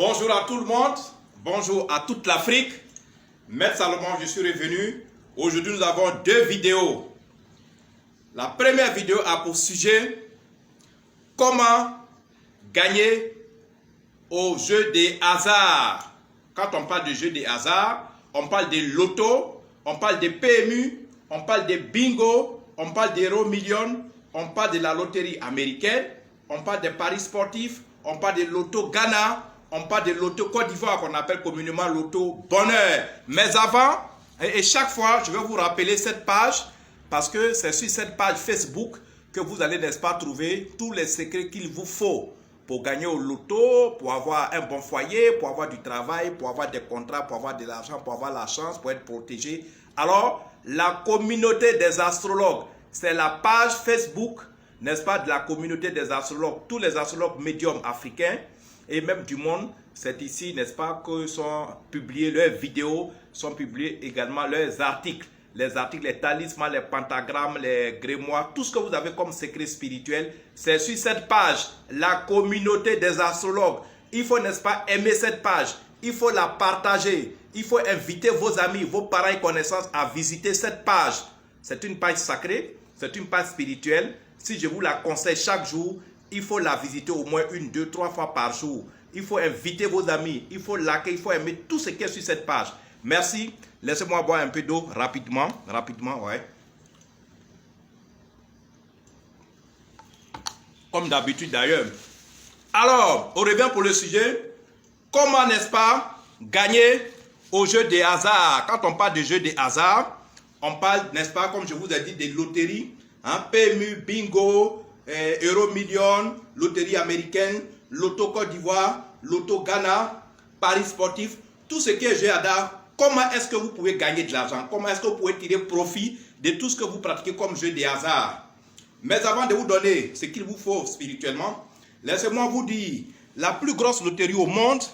Bonjour à tout le monde, bonjour à toute l'Afrique. Maître Salomon, je suis revenu. Aujourd'hui, nous avons deux vidéos. La première vidéo a pour sujet comment gagner au jeu des hasards. Quand on parle de jeu des hasards, on parle des lotos, on parle des PMU, on parle des bingo, on parle des Euro Millions, on parle de la loterie américaine, on parle des paris sportifs, on parle des lotos Ghana, on parle des lotos Côte d'Ivoire qu'on appelle communément loto bonheur. Mais avant, et chaque fois, je vais vous rappeler cette page parce que c'est sur cette page Facebook que vous allez, n'est-ce pas, trouver tous les secrets qu'il vous faut pour gagner au loto, pour avoir un bon foyer, pour avoir du travail, pour avoir des contrats, pour avoir de l'argent, pour avoir la chance, pour être protégé. Alors, la communauté des astrologues, c'est la page Facebook, n'est-ce pas, de la communauté des astrologues. Tous les astrologues médiums africains et même du monde, c'est ici, n'est-ce pas, que sont publiés leurs vidéos, sont publiés également leurs articles. Les articles, les talismans, les pentagrammes, les grimoires, tout ce que vous avez comme secret spirituel, c'est sur cette page, la communauté des astrologues. Il faut, n'est-ce pas, aimer cette page, il faut la partager, il faut inviter vos amis, vos parents et connaissances à visiter cette page. C'est une page sacrée, c'est une page spirituelle. Si je vous la conseille chaque jour, il faut la visiter au moins 1, 2, 3 fois par jour. Il faut inviter vos amis, il faut liker, il faut aimer tout ce qui est sur cette page. Merci. Laissez-moi boire un peu d'eau rapidement, ouais. Comme d'habitude d'ailleurs. Alors, on revient pour le sujet. Comment, n'est-ce pas, gagner au jeu des hasards? Quand on parle de jeu des hasards, on parle, n'est-ce pas, comme je vous ai dit, des loteries, hein, PMU, bingo, Euro Millions, loterie américaine, loto Côte d'Ivoire, loto Ghana, paris sportifs, tout ce qui est jeu hasard. Comment est-ce que vous pouvez gagner de l'argent? Comment est-ce que vous pouvez tirer profit de tout ce que vous pratiquez comme jeu des hasards? Mais avant de vous donner ce qu'il vous faut spirituellement, laissez-moi vous dire, la plus grosse loterie au monde,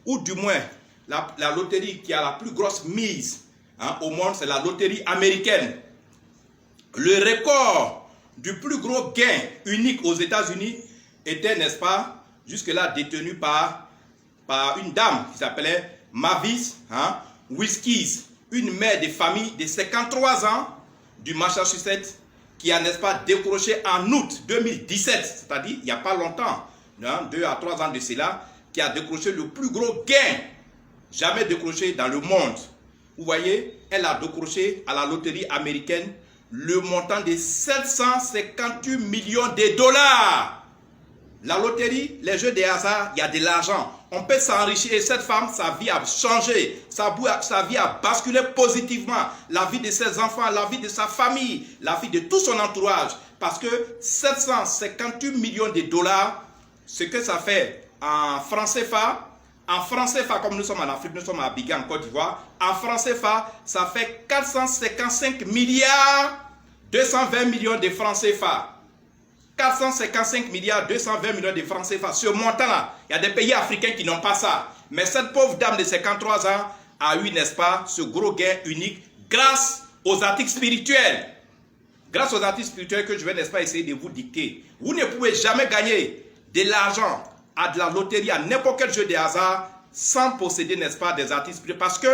ou du moins la loterie qui a la plus grosse mise, hein, au monde, c'est la loterie américaine. Le record du plus gros gain unique aux États-Unis était, n'est-ce pas, jusque-là détenu par une dame qui s'appelait Mavis, hein, Whiskies, une mère de famille de 53 ans du Massachusetts qui a, n'est-ce pas, décroché en août 2017, c'est-à-dire il n'y a pas longtemps, hein, 2 à 3 ans de cela, qui a décroché le plus gros gain jamais décroché dans le monde. Vous voyez, elle a décroché à la loterie américaine le montant de 758 millions de dollars. La loterie, les jeux de hasard, il y a de l'argent. On peut s'enrichir et cette femme, sa vie a changé. Sa vie a basculé positivement. La vie de ses enfants, la vie de sa famille, la vie de tout son entourage. Parce que 758 millions de dollars, ce que ça fait en francs CFA, comme nous sommes en Afrique, nous sommes à Abidjan, en Côte d'Ivoire, en francs CFA, ça fait 455 milliards 220 millions de francs CFA. 455 milliards 220 millions de francs CFA. Ce montant-là, il y a des pays africains qui n'ont pas ça. Mais cette pauvre dame de 53 ans a eu, n'est-ce pas, ce gros gain unique grâce aux articles spirituels. Grâce aux articles spirituels que je vais, n'est-ce pas, essayer de vous dicter. Vous ne pouvez jamais gagner de l'argent à de la loterie, à n'importe quel jeu de hasard, sans posséder, n'est-ce pas, des articles spirituels. Parce que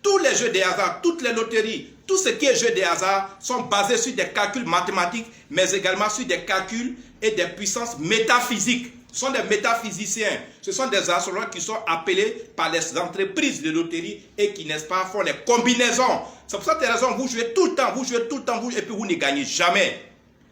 tous les jeux de hasard, toutes les loteries, tout ce qui est jeu de hasard sont basés sur des calculs mathématiques, mais également sur des calculs et des puissances métaphysiques. Ce sont des métaphysiciens, ce sont des astrologues qui sont appelés par les entreprises de loterie et qui, n'est-ce pas, font les combinaisons. C'est pour cette raison, vous jouez tout le temps, et puis vous ne gagnez jamais.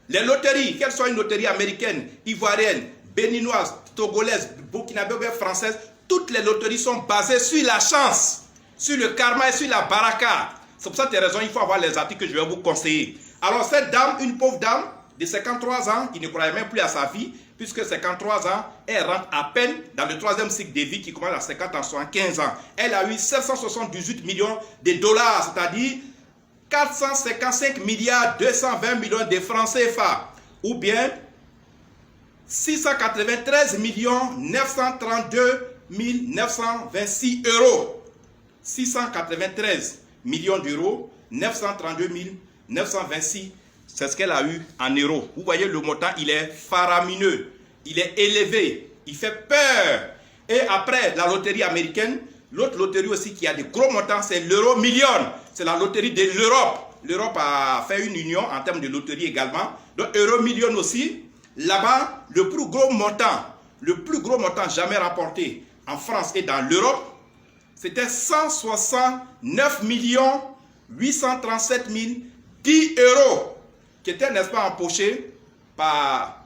Les loteries, qu'elles soient une loterie américaine, ivoirienne, béninoise, togolaise, burkinabé, française, toutes les loteries sont basées sur la chance, sur le karma et sur la baraka. C'est pour cette raison, il faut avoir les articles que je vais vous conseiller. Alors cette dame, une pauvre dame de 53 ans, qui ne croyait même plus à sa vie, puisque 53 ans, elle rentre à peine dans le 3e cycle de vie qui commence à 50 ans, 75 ans. Elle a eu 778 millions de dollars, c'est-à-dire 455 milliards 220 millions de francs CFA, ou bien 693 millions 932 926 euros. 693 millions d'euros, 932 926, c'est ce qu'elle a eu en euros. Vous voyez, le montant, il est faramineux, il est élevé, il fait peur. Et après la loterie américaine, l'autre loterie aussi qui a des gros montants, c'est l'Euro Million. C'est la loterie de l'Europe. L'Europe a fait une union en termes de loterie également. Donc Euro Million aussi. Là-bas, le plus gros montant jamais rapporté en France et dans l'Europe, c'était 169 837 010 euros qui étaient, n'est-ce pas, empochés par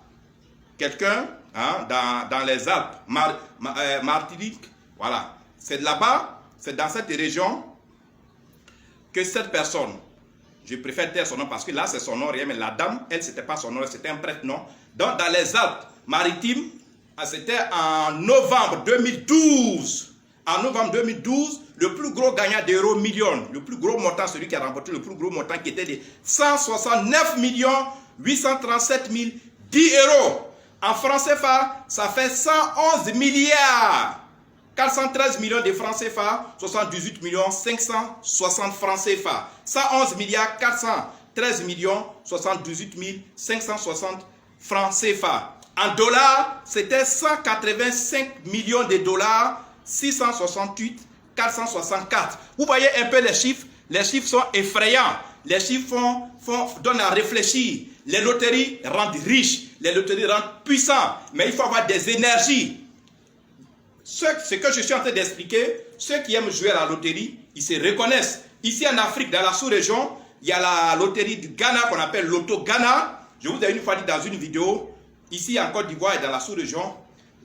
quelqu'un hein, dans les Alpes, Martinique. Voilà. C'est là-bas, c'est dans cette région que cette personne, je préfère taire son nom parce que là c'est son nom réel, mais la dame, elle, c'était pas son nom, c'était un prêtre nom. Donc dans les Alpes maritimes, c'était en novembre 2012. En novembre 2012, le plus gros gagnant d'Euro Million, le plus gros montant, celui qui a remporté le plus gros montant qui était de 169 837 010 euros. En francs CFA, ça fait 111 milliards 413 millions de francs CFA, 78 560 francs CFA. 111 milliards 413 78 560 francs CFA. En dollars, c'était 185 millions de dollars, 668 464. Vous voyez un peu les chiffres sont effrayants. Les chiffres donnent à réfléchir. Les loteries rendent riches, les loteries rendent puissants, mais il faut avoir des énergies. Ce que je suis en train d'expliquer, ceux qui aiment jouer à la loterie, ils se reconnaissent. Ici en Afrique, dans la sous-région, il y a la loterie du Ghana qu'on appelle Loto Ghana. Je vous ai une fois dit dans une vidéo, ici en Côte d'Ivoire et dans la sous-région,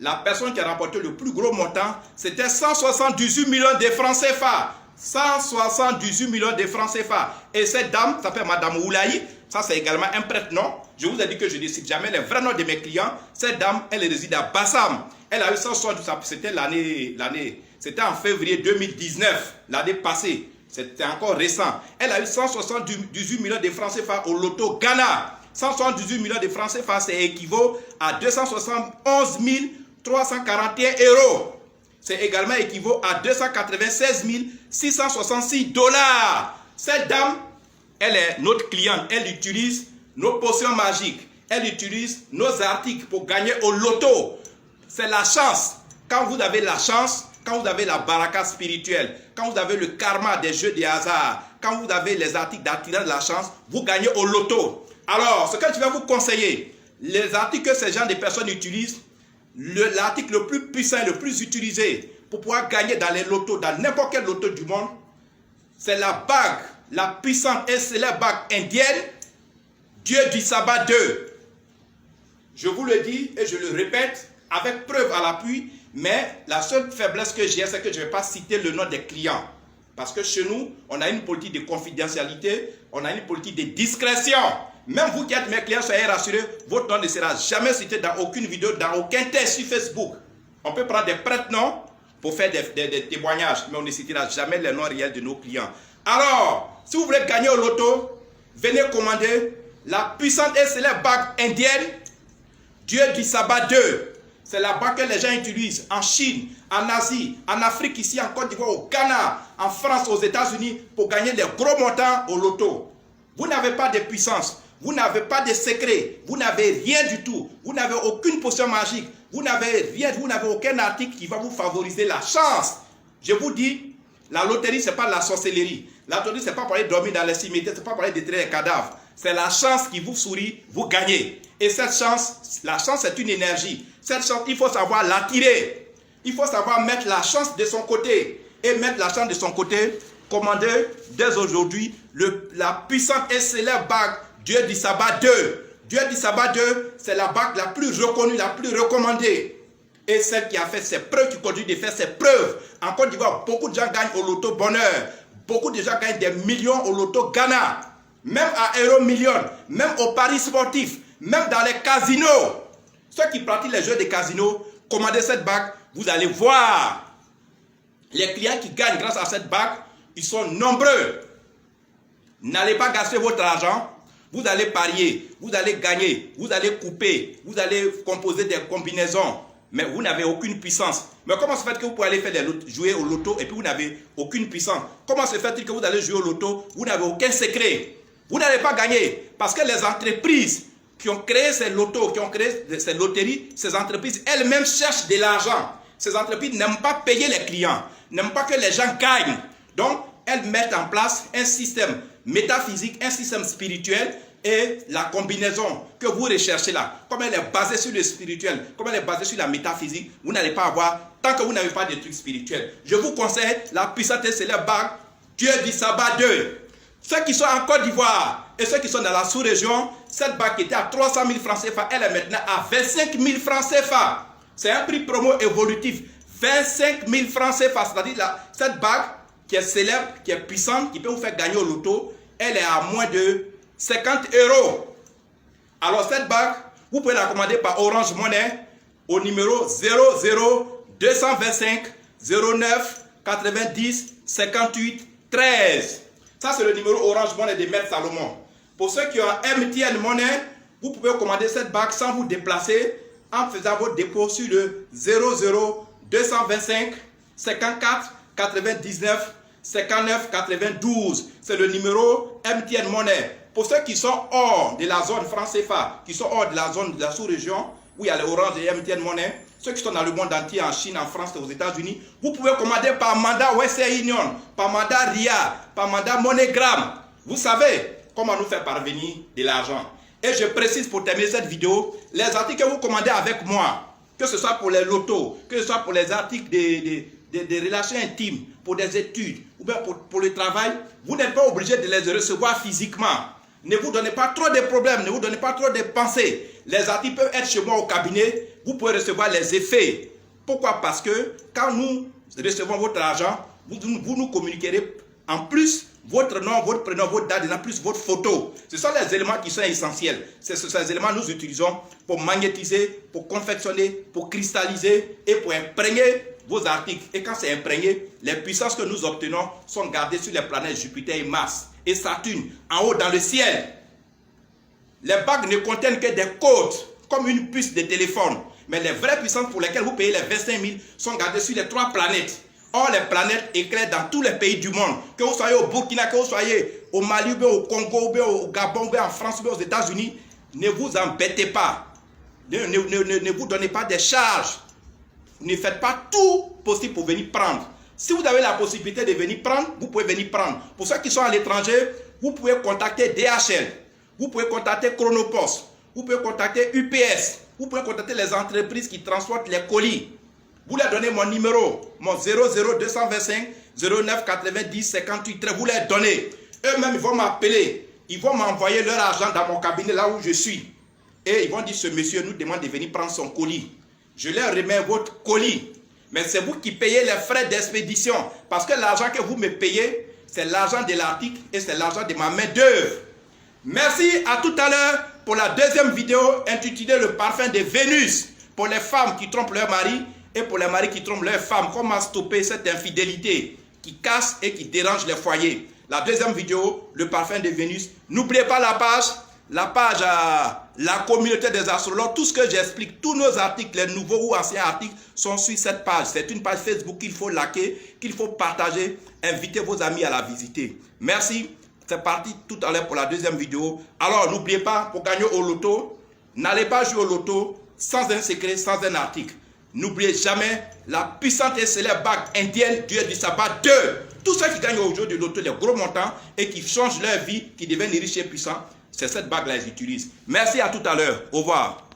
la personne qui a remporté le plus gros montant, c'était 178 millions de francs CFA. 178 millions de francs CFA. Et cette dame s'appelle Madame Oulaï. Ça, c'est également un prêtre nom. Je vous ai dit que je ne cite jamais les vrais noms de mes clients. Cette dame, elle réside à Bassam. Elle a eu 178, c'était en février 2019, l'année passée. C'était encore récent. Elle a eu 178 millions de francs CFA au loto Ghana. 178 millions de francs CFA, c'est équivaut à 271 341 euros. C'est également équivaut à 296 666 dollars. Cette dame, elle est notre cliente. Elle utilise nos potions magiques. Elle utilise nos articles pour gagner au loto. C'est la chance. Quand vous avez la chance, quand vous avez la baraka spirituelle, quand vous avez le karma des jeux de hasard, quand vous avez les articles d'attirance de la chance, vous gagnez au loto. Alors, ce que je vais vous conseiller, les articles que ces gens de personnes utilisent, l'article le plus puissant et le plus utilisé pour pouvoir gagner dans les lotos, dans n'importe quel loto du monde, c'est la bague, la puissante et célèbre bague indienne, Dieu du sabbat 2. Je vous le dis et je le répète avec preuve à l'appui, mais la seule faiblesse que j'ai, c'est que je ne vais pas citer le nom des clients. Parce que chez nous, on a une politique de confidentialité, on a une politique de discrétion. Même vous qui êtes mes clients, soyez rassurés, votre nom ne sera jamais cité dans aucune vidéo, dans aucun test sur Facebook. On peut prendre des prêtres noms pour faire des témoignages, mais on ne citera jamais les noms réels de nos clients. Alors, si vous voulez gagner au loto, venez commander la puissante et célèbre bague indienne, Dieu du sabbat 2. C'est la bague que les gens utilisent en Chine, en Asie, en Afrique, ici, en Côte d'Ivoire, au Ghana, en France, aux États-Unis, pour gagner des gros montants au loto. Vous n'avez pas de puissance, vous n'avez pas de secret, vous n'avez rien du tout, vous n'avez aucune potion magique, vous n'avez rien, vous n'avez aucun article qui va vous favoriser la chance. Je vous dis, la loterie, ce n'est pas la sorcellerie. La loterie, ce n'est pas pour aller dormir dans les cimetières, ce n'est pas pour aller détruire les cadavres. C'est la chance qui vous sourit, vous gagnez. Et cette chance, la chance, c'est une énergie. Cette chance, il faut savoir l'attirer. Il faut savoir mettre la chance de son côté. Et mettre la chance de son côté, commander dès aujourd'hui la puissante et célèbre bague Dieu du sabbat 2. Dieu du sabbat 2, c'est la bague la plus reconnue, la plus recommandée. Et celle qui a fait ses preuves, qui continue de faire ses preuves. En Côte d'Ivoire, beaucoup de gens gagnent au loto bonheur. Beaucoup de gens gagnent des millions au loto Ghana. Même à Euro Million, même au paris sportif, même dans les casinos. Ceux qui pratiquent les jeux de casinos, commandez cette bague, vous allez voir. Les clients qui gagnent grâce à cette bague, ils sont nombreux. N'allez pas gaspiller votre argent. Vous allez parier, vous allez gagner, vous allez couper, vous allez composer des combinaisons. Mais vous n'avez aucune puissance. Mais comment se fait que vous pouvez aller jouer au loto et puis vous n'avez aucune puissance? Comment se fait-il que vous allez jouer au loto, vous n'avez aucun secret? Vous n'allez pas gagner parce que les entreprises qui ont créé ces lotos, qui ont créé ces loteries, ces entreprises elles-mêmes cherchent de l'argent. Ces entreprises n'aiment pas payer les clients, n'aiment pas que les gens gagnent. Donc, elles mettent en place un système métaphysique, un système spirituel et la combinaison que vous recherchez là, comme elle est basée sur le spirituel, comme elle est basée sur la métaphysique, vous n'allez pas avoir, tant que vous n'avez pas de trucs spirituels. Je vous conseille la puissante et célèbre bague Dieu du sabbat 2. Ceux qui sont en Côte d'Ivoire et ceux qui sont dans la sous-région, cette bague qui était à 300 000 francs CFA, elle est maintenant à 25 000 francs CFA. C'est un prix promo évolutif. 25 000 francs CFA, c'est-à-dire cette bague qui est célèbre, qui est puissante, qui peut vous faire gagner au loto, elle est à moins de 50 €. Alors cette bague, vous pouvez la commander par Orange Money au numéro 00 225 09 90 58 13. Ça, c'est le numéro Orange Money de Maître Salomon. Pour ceux qui ont MTN Money, vous pouvez commander cette bague sans vous déplacer en faisant votre dépôt sur le 00 225 54 99 59 92. C'est le numéro MTN Money. Pour ceux qui sont hors de la zone franc CFA, qui sont hors de la zone de la sous-région, où il y a le Orange et MTN Money, ceux qui sont dans le monde entier, en Chine, en France et aux États-Unis, vous pouvez commander par mandat Western Union, par mandat RIA, par mandat MoneyGram. Vous savez comment nous faire parvenir de l'argent. Et je précise pour terminer cette vidéo, les articles que vous commandez avec moi, que ce soit pour les lotos, que ce soit pour les articles des relations intimes, pour des études, ou bien pour le travail, vous n'êtes pas obligé de les recevoir physiquement. Ne vous donnez pas trop de problèmes, ne vous donnez pas trop de pensées. Les articles peuvent être chez moi au cabinet, vous pouvez recevoir les effets. Pourquoi? Parce que quand nous recevons votre argent, vous nous communiquerez en plus votre nom, votre prénom, votre date, et en plus votre photo. Ce sont les éléments qui sont essentiels. Ces éléments nous utilisons pour magnétiser, pour confectionner, pour cristalliser et pour imprégner vos articles. Et quand c'est imprégné, les puissances que nous obtenons sont gardées sur les planètes Jupiter et Mars et Saturne, en haut dans le ciel. Les bagues ne contiennent que des codes, comme une puce de téléphone. Mais les vraies puissances pour lesquelles vous payez les 25 000 sont gardées sur les 3 planètes. Or, les planètes éclairent dans tous les pays du monde. Que vous soyez au Burkina, que vous soyez au Mali, ou au Congo, ou au Gabon, ou en France, ou aux États-Unis, ne vous embêtez pas. Ne vous donnez pas des charges. Ne faites pas tout possible pour venir prendre. Si vous avez la possibilité de venir prendre, vous pouvez venir prendre. Pour ceux qui sont à l'étranger, vous pouvez contacter DHL. Vous pouvez contacter Chronopost. Vous pouvez contacter UPS. Vous pouvez contacter les entreprises qui transportent les colis. Vous leur donnez mon numéro, mon 00 225 09 90 58. Vous leur donnez. Eux-mêmes, ils vont m'appeler. Ils vont m'envoyer leur argent dans mon cabinet, là où je suis. Et ils vont dire, ce monsieur nous demande de venir prendre son colis. Je leur remets votre colis. Mais c'est vous qui payez les frais d'expédition. Parce que l'argent que vous me payez, c'est l'argent de l'article et c'est l'argent de ma main d'œuvre. Merci, à tout à l'heure pour la deuxième vidéo intitulée Le parfum de Vénus. Pour les femmes qui trompent leur mari et pour les maris qui trompent leur femme. Comment stopper cette infidélité qui casse et qui dérange les foyers. La deuxième vidéo, Le parfum de Vénus. N'oubliez pas la page la communauté des astrologues. Tout ce que j'explique, tous nos articles, les nouveaux ou anciens articles sont sur cette page. C'est une page Facebook qu'il faut liker, qu'il faut partager. Invitez vos amis à la visiter. Merci. C'est parti tout à l'heure pour la deuxième vidéo. Alors, n'oubliez pas, pour gagner au loto, n'allez pas jouer au loto sans un secret, sans un article. N'oubliez jamais la puissante et célèbre bague indienne Dieu du sabbat 2. Tous ceux qui gagnent au jeu du loto des gros montants et qui changent leur vie, qui deviennent riches et puissants, c'est cette bague-là qu'ils utilisent. Merci, à tout à l'heure. Au revoir.